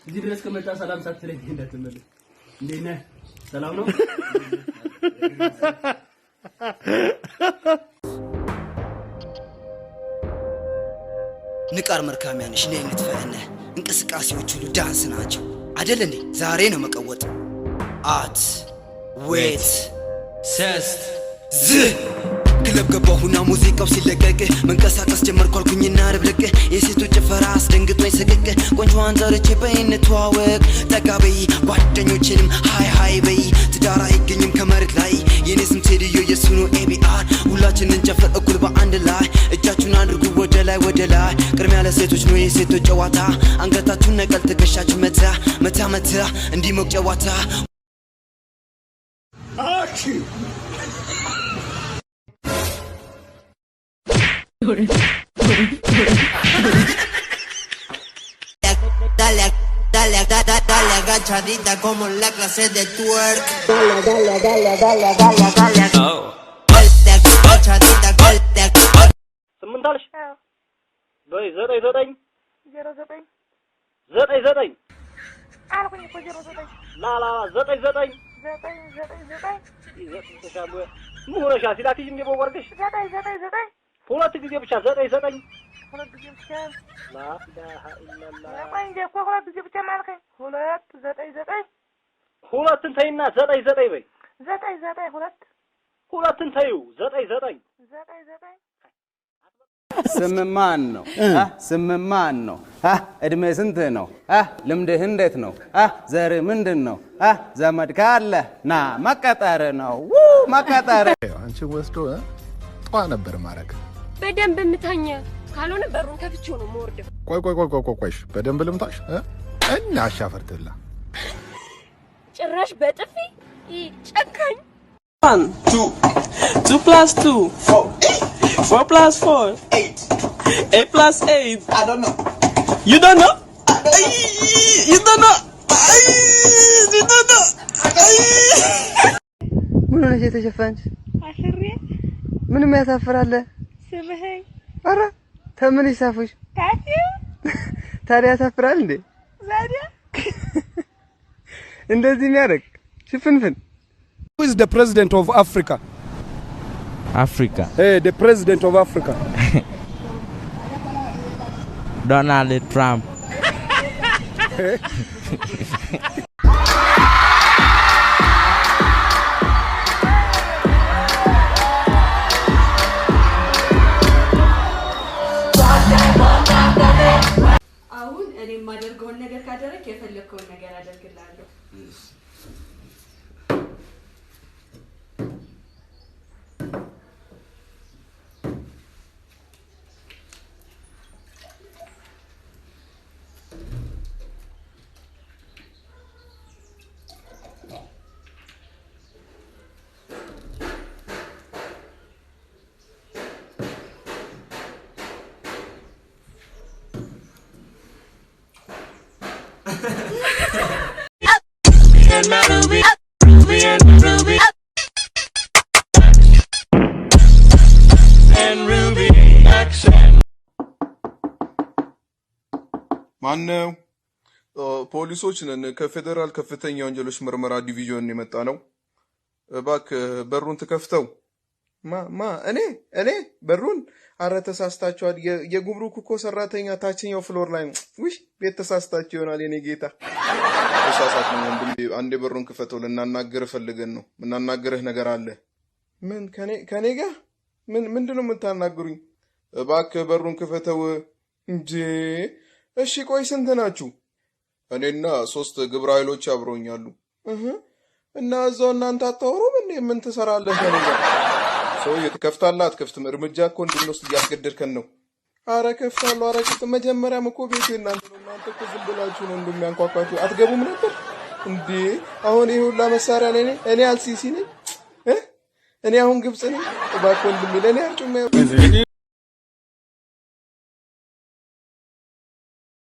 እዚህ ድረስ ከመጣ ሰላም ሳትለኝ እንዳትመለስ እንዴት ነህ ሰላም ነው ንቃር መርካሚያንሽ ነኝ ንትፈነ እንቅስቃሴዎች ሁሉ ዳንስ ናቸው አይደል እንዴ ዛሬ ነው መቀወጥ አት ዌት ሰስት ዝ ክለብ ገባሁና ሙዚቃው ሲለቀቅ መንቀሳቀስ ጀመርኩ አልኩኝና ረብረቅ የሴቶች ጭፈራ አስደንግጦኝ ሰቀቀ ቆንጆዋን ዘርቼ በእንተዋወቅ ጠጋበይ ጓደኞቼንም ሃይ ሃይ በይ ትዳር አይገኝም ከመሬት ላይ የኔ ስም ቴዲዮ የሱ ነው ኤቢአር ሁላችንን ጨፈር እኩል በአንድ ላይ እጃችሁን አድርጉ ወደ ላይ ቅድሚያ ለሴቶች ነው የሴቶች ጨዋታ አንገታችሁን ነቀል ትከሻችሁ መታ መታ መታ እንዲሞቅ ጨዋታ አቺ Dale, agachadita como en la clase de twerk. Dale. Agachadita, ስምንታልሽ በይ ዘጠኝ አልኩኝ እኮ 09 ላላ ዘጠኝ ተሻለ ሙረሻ ሲላክሽ እንደ ወርቅሽ 9 ሁለት ጊዜ ብቻ 9 ሁለት ጊዜ ብቻ ላ ኢላሃ ኢላላህ ማንጀ እኮ ሁለት ጊዜ ብቻ ማልከኝ 9 ሁለትን ተይና 9 በይ 9 ሁለትን ተዩ 9 ስምማን ነው እድሜ ስንት ነው ልምድህ እንዴት ነው ዘር ምንድነው ዘመድ ካለ ና መቀጠር ነው መቀጠር አንቺ ወስዶ ጧ ነበር ማረክ በደንብ ምታኛ ካልሆነ በሩን ከፍቼው ነው የምወርደው ቆይ በደንብ ልምታሽ እና አሻፈርተላ ጭራሽ በጥፊ ጨካኝ 1 2 plus 2 4 plus 4 8 plus 8 I don't know you don't know ምን ነው የተሸፈንሽ አሽሬ ምንም ያሳፍራል ስምኸኝ አረ ተምን ይሳፉሽ ታዲያ ያሳፍራል እንዴ ዛዲያ እንደዚህ የሚያደርግ ሽፍንፍን Who is the president of Africa? Africa. Hey, the president of Africa. Donald Trump. አሁን እኔ ማደርገውን ነገር ካደረክ የፈለከውን ነገር አደርግልሃለሁ ማነው ፖሊሶች ነን ከፌደራል ከፍተኛ ወንጀሎች ምርመራ ዲቪዥን የመጣ ነው እባክህ በሩን ተከፍተው እኔ በሩን አረ ተሳስታችኋል የጉምሩክ እኮ ሰራተኛ ታችኛው ፍሎር ላይ ውይ ቤት ተሳስታችሁ ይሆናል የኔ ጌታ ተሳሳትን ወንድም አንዴ በሩን ክፈተው ለናናገር ፈልገን ነው ምናናገርህ ነገር አለ ምን ከኔ ጋር ምንድነው የምታናግሩኝ እባክህ በሩን ክፈተው እንጂ እሺ ቆይ ስንት ናችሁ እኔና 3 ግብረ ኃይሎች አብሮኛሉ እና እዛው እናንተ አታወሩም እንዴ ምን ትሰራለህ ከኔ ጋር ሰው የተከፍታላ አትከፍትም እርምጃ እኮ እንድንወስድ እያስገደድከን ነው አረ ከፍታለሁ አረ መጀመሪያም እኮ ቤቴ እናንተ እኮ ዝም ብላችሁ ነው እንደሚያንኳኳችሁ አትገቡም ነበር እንዴ አሁን ይሄ ሁላ መሳሪያ እኔ አልሲሲ ነኝ እኔ አሁን ግብጽ ነኝ እባክህ ወንድሜ ለኔ አርጩማ